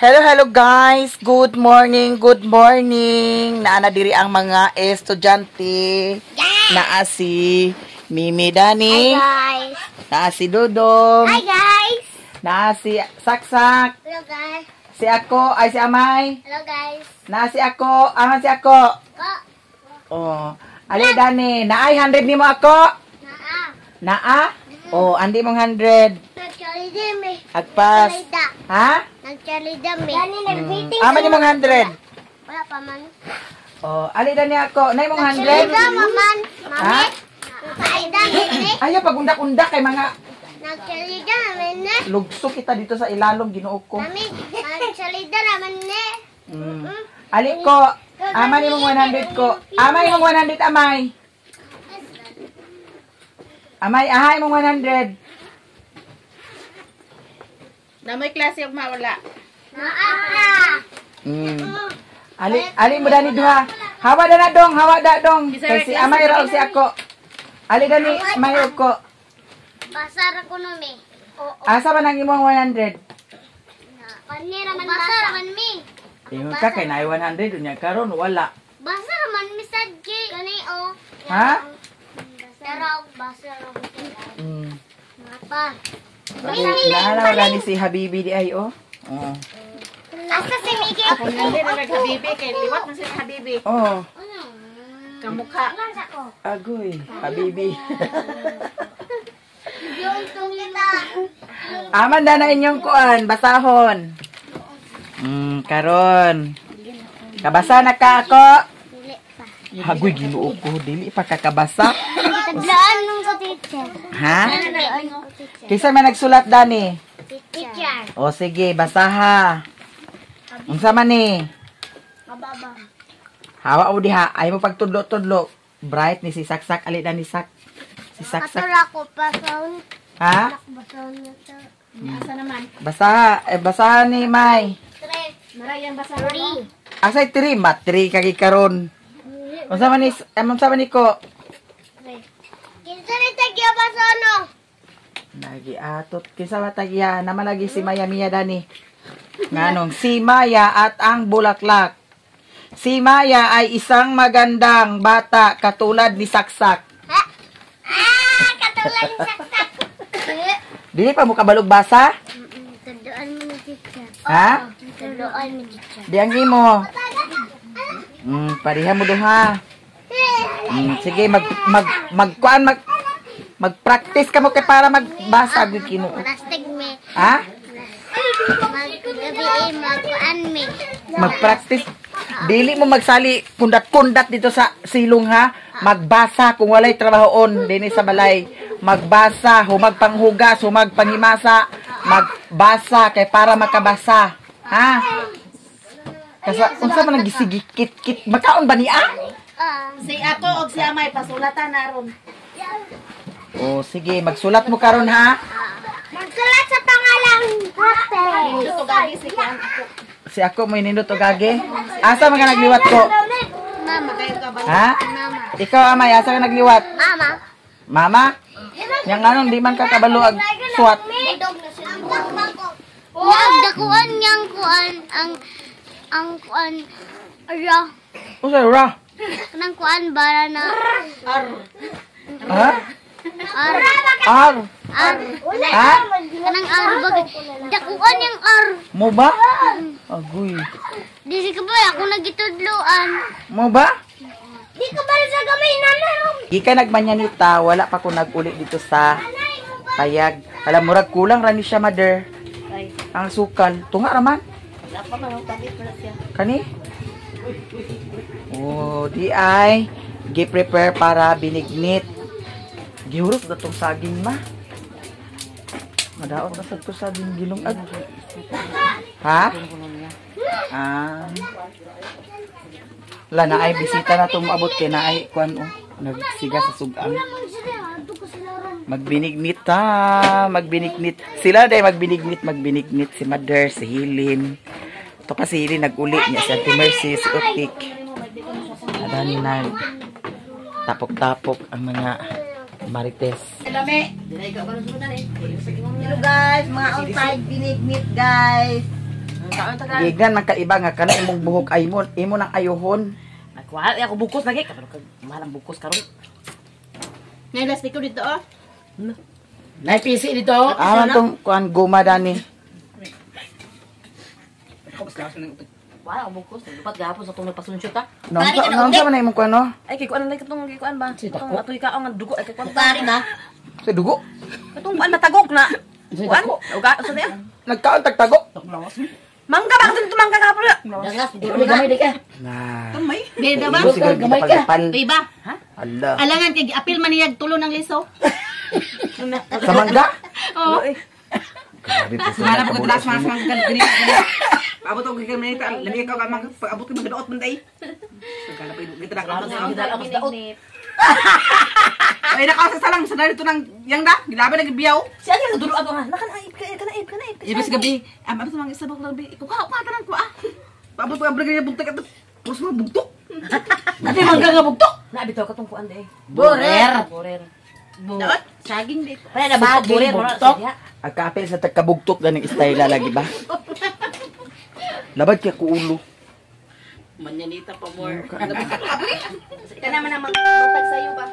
Hello, hello guys. Good morning, good morning. Naana diri ang mga estudyante. Naa si Mimi Dani. Hi guys. Naa si Dodong. Hi guys. Naa si Saksak. Hello guys. Si ako, ay si Amay. Hello guys. Naa si ako, si ako. Oh, Oh, ali Dani, naay 100 nimo ako. naa. Naa? Oh, andi mong 100. Nagchalidam eh. Agpas. Ha? Nagchalidam eh. Dani nag-meeting. Ama nimo 100. Wala pa man. Oh, ali Dani ako, naay mong 100. Nagchalidam man. Ha? Mami. Nagchalidam eh. Ayaw pagundak-undak kay mga Nagchalidam naman eh. lugso kita dito sa ilalong Ginoo ko. Mami. Nagchalidam naman eh. Ali ko, ama ni mong 100 ko. Amay mong 100 amay. Amay, ahay mong 100. Na may klase yung mawala. Naa. Ali mo dani duha. Hawa da na dong, hawa da dong. Kay si amay ra og si ako. Ali dani mayo ko. Basar ko no me. Oo. Asa man ang imong 100? Panira man basar man mi. Ingon ka kay naay 100 unya karon wala. Basar man mi sadji. Kani o. Ha? Pero basar ko. Mapa. Naalaw gani si Habibi di ay oh. Oh. Asa si Miki? Kung hindi na nag-habibi, kay liwat man sila habibi. Oh, Kamukha. agoy, Habibi. Yung tungita. Aman na inyong kuan, basahon. Karon. Kabasa na ka ako. Dili pa. Hagoy Ginoo ko, dili pa kakabasa. Tadlaan nung ko teacher. Ha? Tadlaan nung ko teacher. Kisa man nagsulat dani. Teacher. O sige, basaha. Unsa man ni? Mababa. Hawa o diha, ay mo pagtudlo-tudlo. Bright ni si Saksak, ali na ni Sak. Si Saksak. Katura ko pa sound. Ha? Basaw na to. Asa naman? Basaha, basaha ni May. Marayang basa rin. Asay 3, mat 3 kagi karon. Unsa man ni ko? Kinsa ni tagya ba sa ano? Nagi atot kinsa ba tagya naman lagi si Maya Mia dani. Nganong si Maya at ang bulaklak. Si Maya ay isang magandang bata katulad ni Saksak. Ha? Katulad ni saksak. Dili pa mo kabalog basa? Tadlaan mo ni teacher. Ha? Tadlaan mo teacher. Diang mo. Pariha mo duha. Sige mag-practice ka mo kay para magbasa gud Ginoo. Plastic me. Ha? Magkuan me. Mag-practice. Dili mo magsali kundat-kundat dito sa silong ha. Magbasa kung walay trabahoon dinhi sa balay. Magbasa, humag panghugas, humag panghimasa, magbasa kay para makabasa. Ha? Kasa unsa man ang gisigikit-kit? Makaon ba niya? Si ako o si Amay, pasulatan na ron. Oh, sige, magsulat mo karon ha. Magsulat sa pangalang Hape. Ito gagi si Kuan ako. Si ako mo inindot og age. Asa man ka nagliwat ko? Mama. Kayo ka ba? Ha? Mama. Ikaw amay asa ka nagliwat? Mama. Mama? Yang anong di man ka kabalo ag suwat. Yang dakuan yang kuan ang kuan ra. Usa ra? Kanang kuan bara na Ha? ar. Ar. Ar. Ha? Kanang ar bagay. Dakuan yang ar. Mo ba? Agoy. Dili ka ba ako nagitudloan. Mo ba? Di ka ba sa gamay nanay? Ika nagmanyanita, wala pa ko nagulit dito sa payag. Alam murag kulang ra ni siya mother. Ay, Ang sukal. Tunga raman. dapat man ang tabi pala siya. Kani? Oh, di ay gi-prepare para binignit. Gihurot na tong saging ma. Madaot na sad ko saging gilungag. Ha? Ah. La na ay bisita na tong maabot kay na ay kuan oh, nagsiga sa sugang. Magbinignit ha, magbinignit. Sila day magbinignit si Mother, si Hilin. To pa si Hilin nag-uli niya si Auntie Mercy, si Utik. Adani na tapok-tapok ang mga Marites. Dami. Dili ka ba nasunan eh. Hello guys, mga outside binignit guys. Kaon ta ka. Gignan man kaiba nga kana imong buhok imo nang ayuhon. Nagkuha ako bukos lagi kabalo kag malang bukos karon. Ngay lastik ko dito, oh. Naipisi dito. Aman tong kuan guma dani. Wala ako bukos. Dapat gahapon sa itong nagpasunsyot ha. Nang man imong kuan no? Ay, kay kuan lang itong kuan ba? Itong atoy ka ang dugo. Ay, kay kuan Pari na. Sa dugo. Itong kuan matagok na. Kuan? Uga, sa niya? Nagkaon tagtago. Mangga ba? Ito mangga gahapon na. Dangas, di Gamay gamay di ka. Nah. Beda ba? Imo siguro Gamay ka. gipagpal. Iba. Allah. Alangan kay apil man niyag tulo ng liso. Sa mangga? Oo. Grabe po sa Mana pagod las mas mang gani. Paabot og gani manita, labi ka ka mag paabot ka magdaot man tay. Sagala pa kita na Salamat ka. sa gidala ako sa daot. Ay naka sa lang sa dito nang yang da, gilaban na gibiyaw. Siya nga dulo ako nga. Nakanaib ka. Ibig gabi, ano sa mga isabok labi. Ikaw ka tanan ko ah. Paabot ka brigay bugtok at pros mo bugtok. Dati mangga nga bugto. Nabitaw ka tong kuan de. Borer. Daot, saging dito. Kaya na bugtok borer mo na. Agkapil sa tagkabugtok ganing style lagi ba? Labad kaya ko ulo. Manyanita pa more. Ika naman ang magtag sa'yo ba?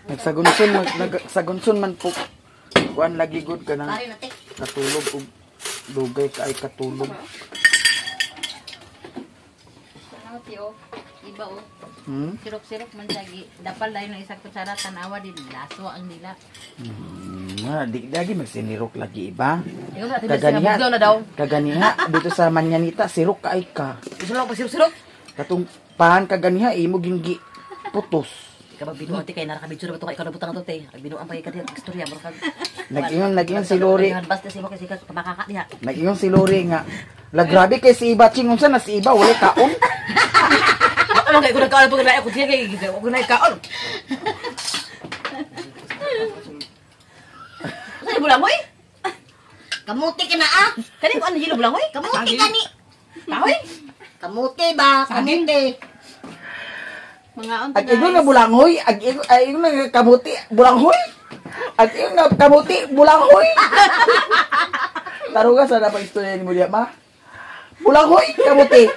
Nagsagunson man po. Kuan lagi good ka nang Pari na, te. natulog og dugay ka ay katulog. Ano tiyo? Iba o. Hmm? Sirok-sirok man sagi. Dapal dahil ng isang kutsara tanawa din. Laso ang nila. Di lagi magsinirok lagi iba. Ikaw sa atin buglaw na daw. Kaganiha dito sa Manyanita sirok ka ay ka. Gusto lang pasirok-sirok. Katong pahan kaganiha imo ginggi putos. Kapag binuan ti kay narakabitsura ba ito kay ikaw nabutang ito te. Binuan pa kay kadiyat istorya mo kag. Nag-ingon si Lori. Basta si mo kasi makaka diha. Nag-ingon si Lori nga. La grabe kay si Iba ching unsa na si Iba wala kaon. Ano kay ko nagkaon pag ako siya kay ko nagkaon. Ay bulangoy. Kamuti ka na, ah. Kani ko ano hilo bulangoy? Kamuti ka ni. Tahoy. Kamuti ba? Kamuti. Mga unta Ag ingon nga bulanghoy, ag ingon nga kamuti bulanghoy. Ag ingon nga kamuti bulanghoy. Taruga sa dapat istorya ni mo diya ma. Bulanghoy kamuti.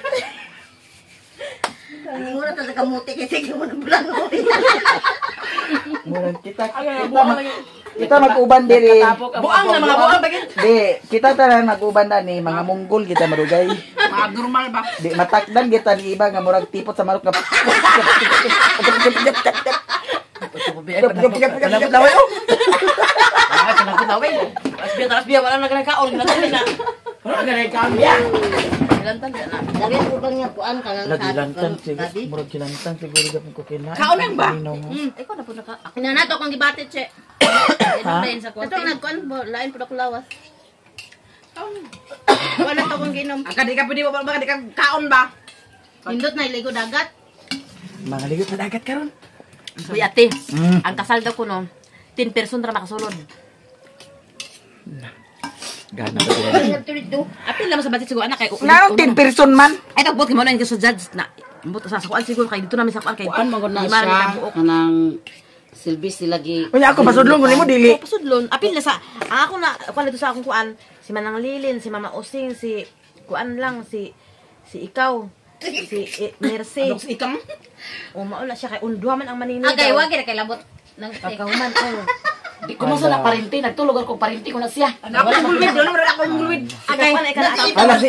Mura ta sa kamuti kasi mo nang bulan mo. Murag kita mag-uban diri. Buang na mga buang bagay. Di, kita tanan mag-uban na ni mga Monggol kita marugay. Mga normal ba? Di matakdan kita ni iba nga murag tipot sa marok nga. Kanapot laway oh. Kanapot laway. Asbiya wala na nagkaon ginatali na. Wala ka na ikambya. Gilantan na. Dali ko bang nga kuan ka lang Nagilantan siguro, murag kilantan siguro gapon ko kina. Kaon lang ba? Ikaw na po naka. Inanato kang gibatit, che. Ano ba yun sa Ito kwarto? nagkuan mo, lain po ako lawas. Wala to kong ginom. Aka di ka pwede ba di ka kaon ba? Hindot na iligo dagat. Mga ligot sa dagat karon. Kuya ate, ang kasal daw ko no, 10 person ra makasulod. Gana ba dira? Apil naman sa batit siguro anak kay. Naong 10 person man. Ay tagbot kay mo na sa judge na. Mbot sa sakuan siguro kay dito namin sa kuan kay. Kuan mo na Lima siya na buok. kanang silbis sila gi. Kunya ako pasudlon ko nimo dili. Pasudlon. Apil na sa ako na kuan dito sa akong kuan si Manang Lilin, si Mama Osing, si kuan lang si ikaw. Si Mercy. Ano si ikam? O maula siya kay undwa man ang manini. Agay, wag kay labot. Nang Pagkahuman oh. Di ko mo sa parinti, nagtulog ako parinti ko na siya. Ako gulwid, wala mo ako gulwid. Agay kuan ay kana. Ala si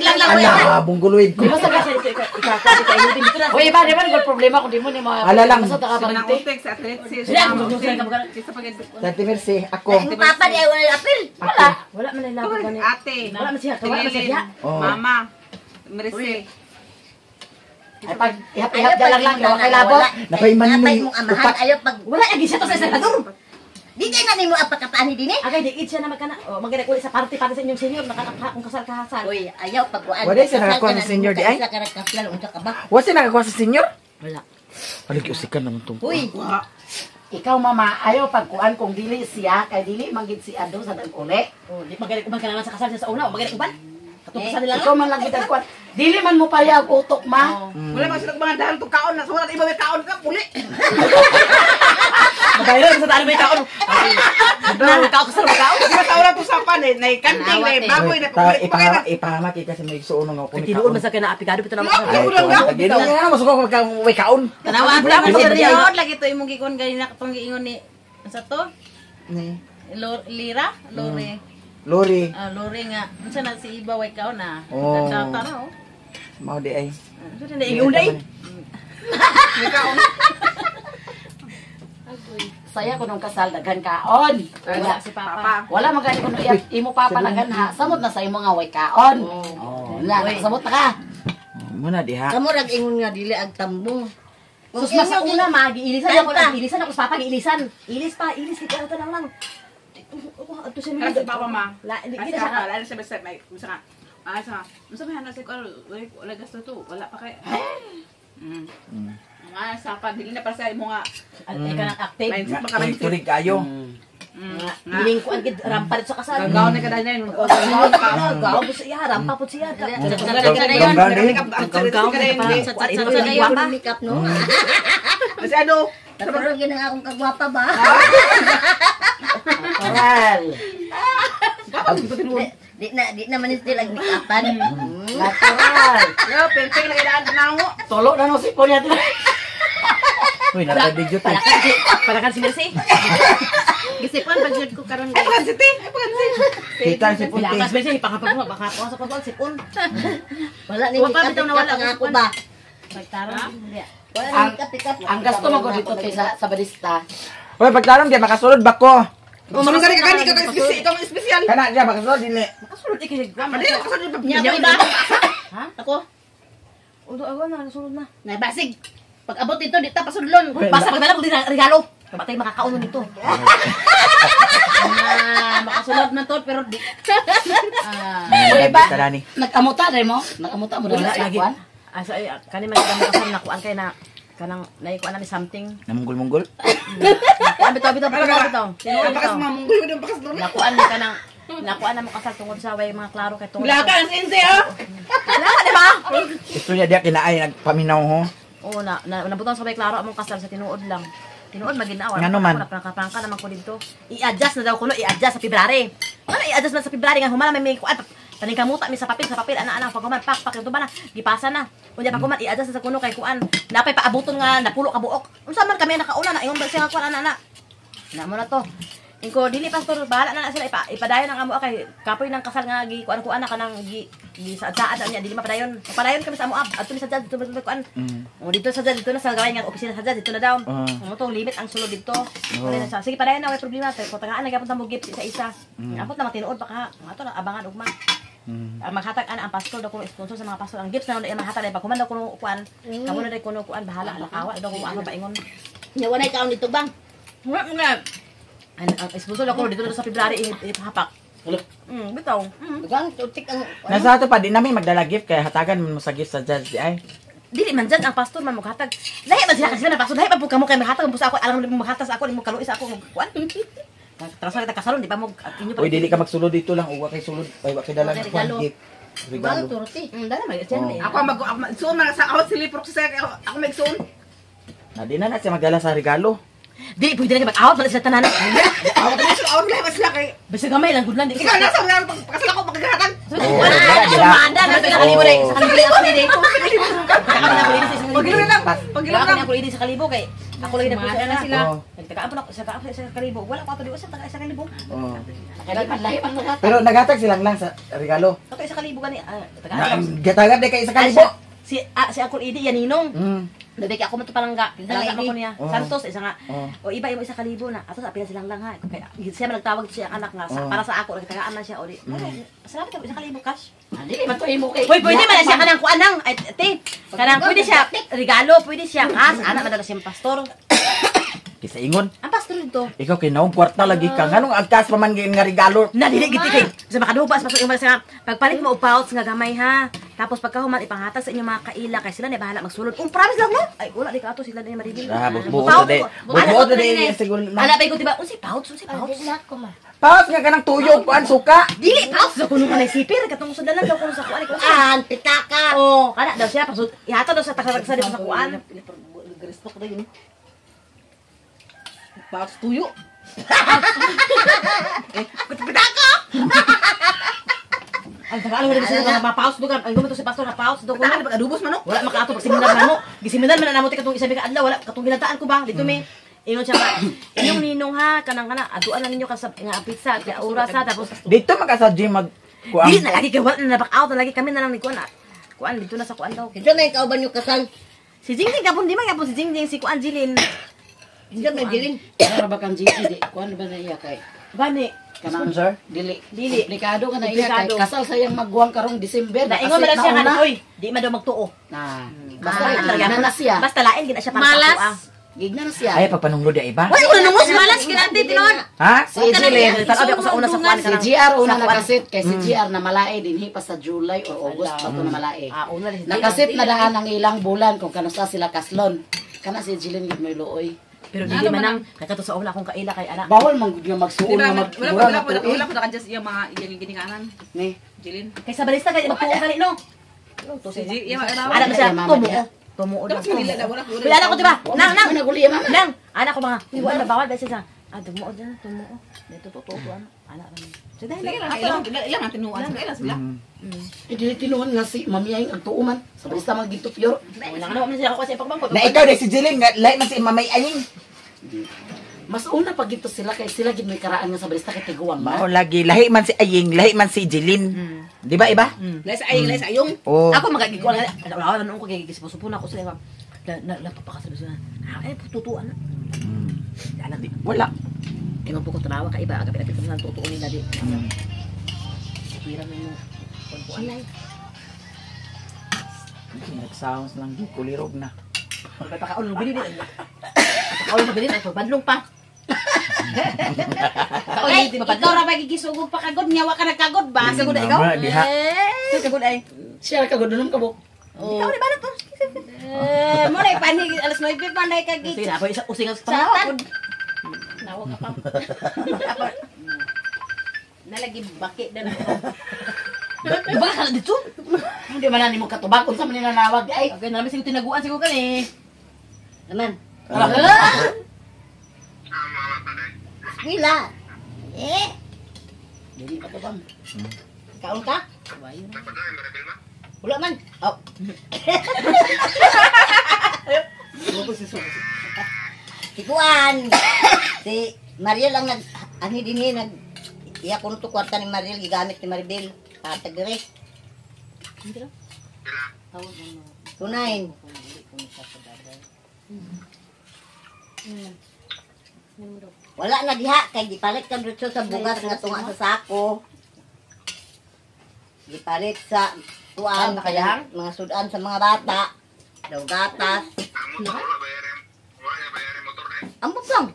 ala bungguluid ko. Di ba sa kasi ikaw hindi dito na. Oy, iba naman ko problema kung di mo ni mga. Ala lang. Basta ka Sa nang parinti. utek sa atlet si Sila ang gusto sa kamag. Isa pagid. Dati Mercy, ako. Ang papa di ay wala apil. Wala. Wala man ay labot gani. Ate. Wala man siya. Wala man siya. Oh. Mama. Mercy. Ay pag ihap-ihap dalang lang daw kay labot. Napaiman mo Napay yung mong amahan ayo pag Wala lagi siya to sa senador. di kay na nimo apakapani dinhi. Agay di siya na magkana. O magana ko sa party sa inyong senior nakakaka kung kasal. Uy, ayaw pag kuan. Wala siya nakakuha sa senior di ay? Sa karakaslan unsa ka ba? Wasi nakakuha sa senior? Wala. Alagi usikan naman tong. Uy, Ikaw mama, ayaw pagkuan kung dili siya kay dili manggid si Ado sa dagkole. O di magana ko man kana sa kasal siya sa una. O magana ko ban. Katong kasal nila. Ikaw man lang gid kuan. Dili man mo payag utok ma. Wala man sila mga dahil to kaon na. So wala iba may kaon ka puli. Bayran sa tayo may kaon. Nakakaw ko sa kaon. Di ba taon na to sa pan eh, naikanting na baboy na Ipahamak kasi may suunong ako. Tinuod man sa kay na apikado bitaw na. Dito nga masuk ko kang way kaon. Tanawa ta man siya riyon lagi to imong gikon ganina katong giingon ni sa to. Ni Lira, Lore. Lori. Lore nga. Unsa na si Iba way kaon na. Oh. Tanda na oh. Mau di ay. Unsa na ingon day? Saya ko nung kasal daghan kaon. Wala si Papa. Wala magani kuno imo papa daghan ha. Samot na sa imo nga way kaon. Oh. Na samot na ka. Muna di ha. Kamu rag ingon nga dili ag tambong. Sus mas una magi-ilisan ako lang, ilisan ako sa papa gi-ilisan. Ilis kita ito lang. Ito siya Ano si Papa Ma? La, hindi Ay, kita sa siya. ala sa basta may usa ka. Sa may hanap sa ko wala gasto to. Wala pa kay. Nga sa pa dili na para sa imo nga. Ay ka nang active. Mindset baka mindset. Tulig kayo. Hiling ko ang rampal sa kasal. Gagaw na kada na yun. Gaw po siya, rampa po siya. Makeup no. Kasi ano? Pero gina akong kagwapa ba? Oral. Di na man still ag make-upan. Natural. Yo, pengpeng lagi daan tanango. Tolo na no si Ponya to. Uy, naka-video tayo. Para kan si Mercy. Gisipon pag jud ko karon Ay, pagan si Ti. Ay, pagan si. Kita si Wala Puti. kas Mercy pangapag mo, baka sa pagpag sipon. Wala ni Wa pa bitaw na wala ako ba? pagtaron. Wala ni makeup. Ang gasto mo ko dito kay sa barista. Uy, pagtaram diya makasulod ba ko? Sumunod ka rin ka special. Ikaw ang special. Kana diya makasulod dili. Kasulod ikig. Madali ka sa Nya ba? Ha? Ako. Udo ako na nasulod na. Naibasig. Pag abot dito, di ta pasudlon. Basta pagdala ko din regalo. Kapatay makakaon mo nito. Makasulod man to pero di. Uy ba? Tarani. Nakamuta dai mo? Nakamuta mo dala Wala lagi. lagi. Asa ay kani man kita mo kasal nakuan kay na kanang naikuan na something. Namunggol-munggol. Bitaw. Tinuod Bakas bitaw. mamunggoy mo din bakas doon. Nakuan ni kanang nakuan na mo kasal tungod sa way mga klaro kay tungod. Wala ka ang sense ah. Wala di ba? Gusto niya diya kinaay nagpaminaw ho. Oo na nabutang sa way klaro among kasal sa tinuod lang. Tinuod maginawa. Nga naman. Prangka naman ko dito. I-adjust na daw kuno, i-adjust sa February. Ano i-adjust man sa February nga humana may kuan. Taning kamuta mi sa papel ana pag human pak ito ba na gipasa na. Unya pag human i-adjust sa kuno kay kuan. Napay paabuton nga napulo ka buok. Unsa man kami nakauna na ingon ba siya nga kuan ana. Na mo na to. Ingko dili pastor bahala na sila ipadayon ang amo kay kapoy ng kasal nga gi kuan na kanang gi saad niya dili mapadayon. Padayon kami sa amo adto ni sa dito kuan. O dito sa dito na sa gawin nga opisina sa dito na daw. Amo to limit ang sulod dito. Wala na sa sige padayon na way problema kay kutangaan nagapunta mo gift sa isa. Apot na matinuod pa ka. Ato na abangan ugma. Ang maghatag ana ang pastor daw kuno sponsor sa mga pastor ang gifts na maghatag ay pagkuman daw kuno kuan. Kamo na dai kuno kuan bahala lakawa daw kung ano paingon. Nya wala kaon dito bang? Nga. Ang sponsor daw kuno dito sa February ihapak. Bitaw. Gang tutik ang Nasa ato pa di namin magdala gift kaya hatagan mo sa gift sa judge di ay. Dili man dyan ang pastor man maghatag. Lahi man sila kasi na pastor, lahi man po kamo kay maghatag mo sa ako, alam mo maghatag sa ako, mo kaluis ako kuan. Trasa kita kasalon di ba mo inyo pa. Uy, dili ka magsulod dito lang. Uwa kay sulod. Ay, wa kay dala ng Regalo. gift. bang Regalo. turti. Dala man yan. Ako magsuon man sa ako silipro sa ako magsuon. Na di na siya magdala sa regalo. Dili pwede na mag-out man sila tanan. Ako lang sila kay. Basta gamay lang gudlan di. Ikaw nasa nga pagkasal ako maghahatag. Sumanda na sa kalibo dai, sa kalibo ako ni dai. Pagilo lang. Pagilo Wala lang. ako idi sa kalibo kay ako lagi Sumanda na sila. Nagtakaapon ako sa kalibo. Wala ko ato di sa sa kalibo. Oh. Kaya lahi man mo Pero naghatag silang lang sa regalo. Ako sa kalibo gani. Gatagad di kay sa kalibo. Si Uncle Idi yan ninong. Dabi ako man to palangga. Isa Palangga Idi. ko niya. Oh. Santos isa nga. Oh. O iba imo isa kalibo na. Ato sa pila silang lang ha. Kaya siya man nagtawag siya ang anak nga Oh. para sa ako nagtagaan na siya o di. Salamat ka isa kalibo cash. Dili man to imo kay. Hoy, pwede man siya kanang kuanang ay te. Kanang pwede siya regalo, pwede siya cash. Anak madala siyang pastor. Kisa ingon. Ang pastor dito. Ikaw kinaong kwarta lagi ka. Nganong agkas pa man nga regalo. Na dili gid kay. Sa makadupas pastor yung sa pagpalit mo og pouch nga gamay ha. Tapos pagkahuman ipanghatag sa inyong mga kaila kay sila na bahala magsulod. Promise lang no. Ay wala di ka ato sila na maribil. Ah, buot de. Buot de siguro. Ala ba ko diba? Unsi pouch, unsi pouch. Di na ko ma. Paus nga kanang tuyo kuan suka. Dili pouch sa kuno kanay sipir katong sa dalan daw kuno sa kuan ko. An pitaka. Oh, kana daw siya pasud. Ihata daw sa takasag sa kuan. Paus tuyo. Pita ka! Ang tagal mo na sa mga paus dugan. Ay gumito si pastor na paus do ko. Pita ka, pag-adubos man, no? Wala makaato pag seminar na mo. Giseminar man na mo katong isabi ka adlaw wala katong ginataan ko ba dito mi. Ingon siya ba? Inyong ninong ha kanang aduan na ninyo ka sa nga pizza kaya oras ha tapos Dito magka sa gym mag di na lagi kay wala na back out na lagi kami na lang ni kuan. Kuan dito na sa kuan daw. Kinsa may kauban yung kasal? Si Jingjing kapon di man kapon si Jingjing si kuan Jilin. Kinsa may dilin? Para ba kang GP di kuan ba na iya kay Bani. kanang Sponsor? dili Dili. komplikado ka na iya kay Komplikado. kasal sayang magguwang karong December Na ingon man siya kanang oy, di man daw magtuo. na Basta gigna na siya Basta lain gid na siya para Malas. sa tuwa. gigna na siya Ay pagpanunglod ya iba. Wala ko nungo si Malas kinati tinon. Ha? si Jilin Tanaw ako sa una sa kuan si GR una nakasit kay Mm. si GR na malae dinhi pa sa July or August pa to na malae Ah, una rin. nakasit na daan ang ilang bulan kung kanusta sila kaslon kana si Jilin gid may luoy Pero dili man nang kakato sa una kung kaila kay ana. bawal man gud nga magsuon nga magmura na tuig Wala po na kanjas iya mga iyang ginikanan. ni Jilin. Kay sa balista kay magtuo kali no. To Si si G, iya mga Ana ba siya Mama tumuo. niya. Tumuo daw. Dapat nila na wala ko. Pila ana ko diba? Nang nang. naguli mama Nang, anak ko mga, wala bawal ba siya sa, tumuo dyan, tumuo. Dito, totoo, anak kami. So, dahil Sige lang, lang, ilang ang tinuan. Ilang sila. dili tinuon nga si mamiyay ang tuuman sa balista man gid tupyor wala ka naman siya ako kasi pagbangko. Na ikaw si Jilin nga lahi man si Mamay Aying. mas una pag gito sila kay sila gid may karaan nga sa balista kay tiguan ba Mao lagi lahi man si Aying, lahi man si Jilin. Di ba iba? Lay sa ayong, lay sa ayong. Oh. Ako magagigol, wala na ko kay gisipusupo na ako sila. Napapakasabi sila. Tutuan na. Anak di. Wala. Tingnan po ko tanawa ka iba, agad pinapit sa tutuon nila di. Tuwira mo mo. Kuan. Nag-sounds lang di kulirog na. Pagkakaon ng bilin. Pagkakaon ng bilin ay pagbadlong pa. Ay, ikaw ra ba gigisugog pa kagod nya wa ka nagkagod ba? Sagod ay ikaw. Mama, diha. Sagod ay. siya ka gudunong kabuk Ikaw ni balot to. Mo na pani alas 9 pa na ka Sige git. na, isa using sa Satan. pangapod. Nawa ka pa. Nalagi baki na na. Diba ka na dito? hindi man na nimo katubak unsa man ninanawag ay Okay, namin siguro tinaguan siguro ka eh. Naman. Wila. Eh, dili pa to bang kaon ka? Wala man. Oh. Si Kuan. Si Mariel ang nag ani dinhi nag iya kuno to kwarta ni Mariel gigamit ni Maribel. Patag dire. Tunain. Wala na diha kay gipalit kan dito sa bugas nga tunga sa sako. Gipalit sa tuan kaya mga sudan sa mga bata. Daw gatas. Ambot lang.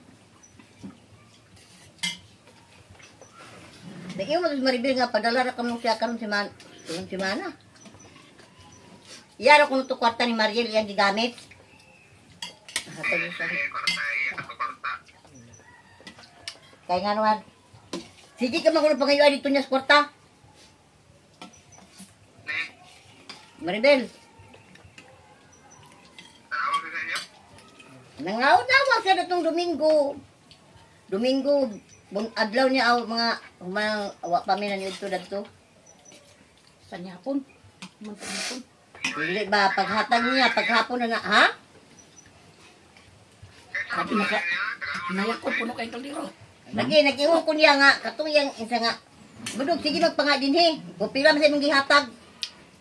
Dahil mo Maribel nga padala ra kamo siya karon si man. Tulong si Mana. Iyaro ko to kwarta ni Mariel yang gigamit. Hatag sa. Kaya nga naman. Sige ka magulo pangayo dito niya sa kwarta. Maribel. Nangaw-nawag siya datong Domingo. Domingo, adlaw niya mga awa pa mi na niyo dito. Panyapon. Panyapon. Dili ba paghatag niya paghapon na ha? sabi naka nayak ko puno kay kaldero Lagi nag-iwan ko niya nga katong yang isa nga. Budog sige magpanga dinhi. Kung pila man sa imong gihatag.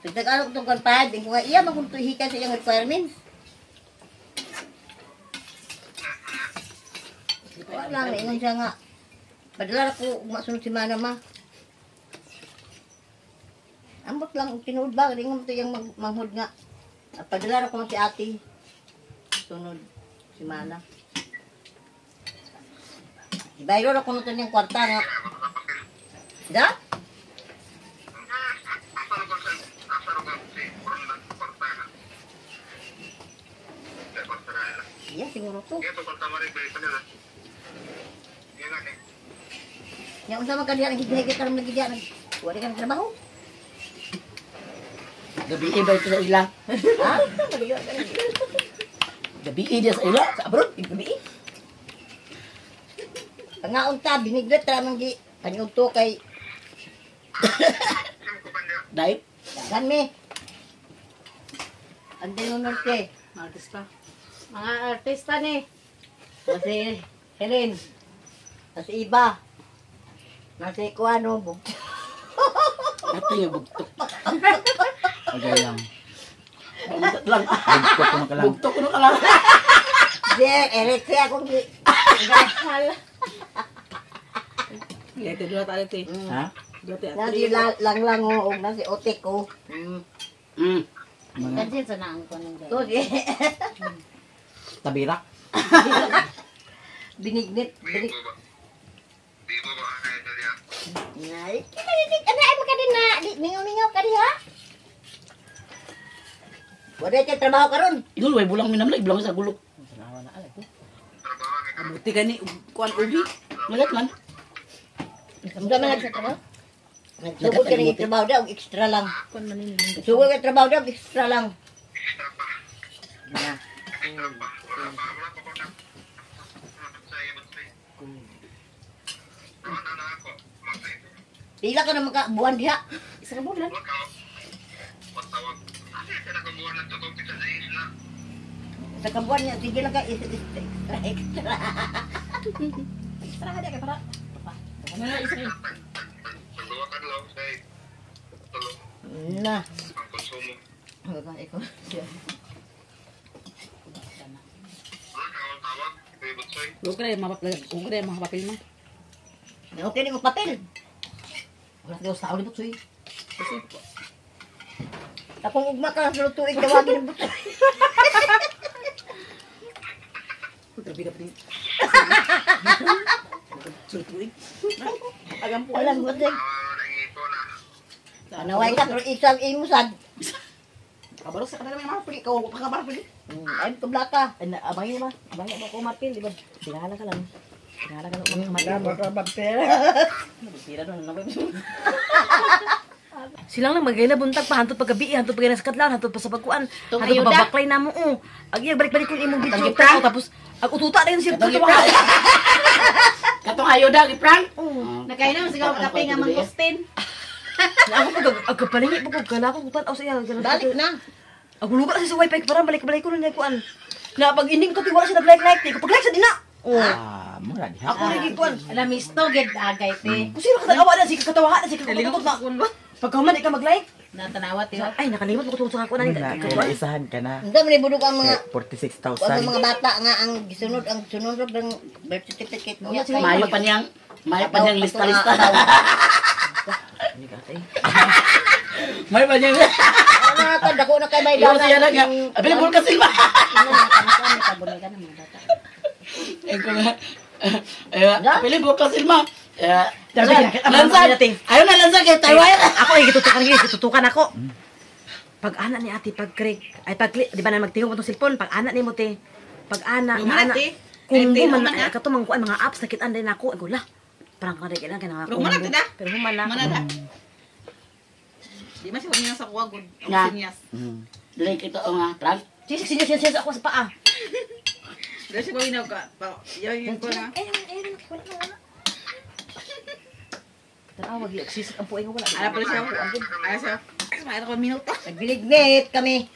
So tag-alok tong kanpad, ko nga iya man kung tuhikan sa iyang requirements. Wala na ingon siya nga. Padala ko masunod si Mana ma. Ambot lang tinuod ba ingon mo to yang manghud nga. Padala ko man si ate. Sunod si Mana. Ibayro ako nito niyang kwarta nga. Da? Iya, siguro to. Yang usah makan dia lagi higit karena lagi dia wala ka trabaho. gabi ba ito sa ila Ha? gabi dia sa ila Sa abroad, gabi. Pangaon ta, biniglat ra man gi. Kanyog to kay Dahil, Dagan mi. Andin mo norte. Artista. Mga artista ni. Kasi Helen. Kasi iba. Kasi kuano. ito yung bugtok. Okay lang. Bugtok lang. Bugtok ko na ka lang. Bugtok ko na ka lang. Diyan, erekte akong gi. Ya, ito dua tayo ito. Ha? Dua tayo. Nasi lang o nasi otek ko. Mga Kasi sa naang ko nung To di. tabirak. Binignit. Nay, ano ay mo ka din na? Mingaw-mingaw ka diha. Wala kay trabaho karon. Igul, way bulang minam na, ibulang sa gulok. Abuti gani kuan ubi. Lagat man. Samda man sa trabaho. Nagsugod ka ng trabaho daw, extra lang. Kuan manini. Nagsugod ka trabaho daw, extra lang. Pila ka na buwan diha. Isa ka bulan. Sa kabuan niya, sige lang ka, extra. Extra ka kay para. Ano na isa ka? Na. Huwag ka na yung mga papel mo. Okay ni mo papel. Wala daw sa ulit butoy. Tapong ugma ka sa tuig tawagin ng butoy. Gabi-gabi. Sutuig. Agam po alam butoy. Anaway ka pero isang imusad. Kabaros sa kanila may mga puli. Ikaw pa ka para puli. Ay tubla ka. Abangin ba? Abangin ba ko marpil, di ba? Tingala ka lang. Tingala ka lang mga marpil. Sira doon na. Silang lang magay na buntag pa hantod paggabi, hantod pagay na sa kadlaw, hantod pa sa pagkuan. Tung Hantod ayuda. pa babaklay na mo. Agi balik-balik kun imong video Tangita. tapos ag ututa na yun siya. Katong iprank. Katong ayoda, iprank. Nakain na mo sigaw kape nga mangustin. Ako pag agpalingi pag kala ko utan aw sa iya. Balik na. Ako lugar kasi sa wifi para balik-balik ko na kuan. Na pag ending to tiwala siya nag-like di ko pag-like sa dina. Ah, mura diha. Ako lagi kuan. Alam misto gid agay te. Kung sino ka tagawa na si katawa na si katutok na. Pagkaman ikaw mag-like. Natanawat yo. Ay nakalimot mo ko sa ako na Wala, kaya isahan ka na. Hindi man ibulog ang mga 46,000. ang mga bata nga ang sunod ng birth certificate niya. Mayo pa niyang lista-lista. Mayo pa niyang. Ano ka dako na kay may Iwas siya na nga. Available ka silba. Kabunikan ng mga bata. Eko nga. Available ka silba. Lansan. Ayaw na lansan kay Taiwan. Ako ay gitutukan ako. Pag ana ni ate pag click ay pag click di ba na magtingog mo tong cellphone pag ana nimo te. Pag ana nga ana. Kung man na kato man kuan mga apps nakitaan din ako. Ay gula. Parang kada kailan kay nga. Pero human na, tada. Pero human na. Mana da? Di man siya huminga sa kuwag. Nga. Sinyas. Dili kita o nga, prank. Sinis ako sa paa. Dahil siya huminga ka. Yung ko na. Tawag yung sisik ang puwing wala. Ala pala siya. Ala siya. Ay, ko minuto. Nagbilignit kami.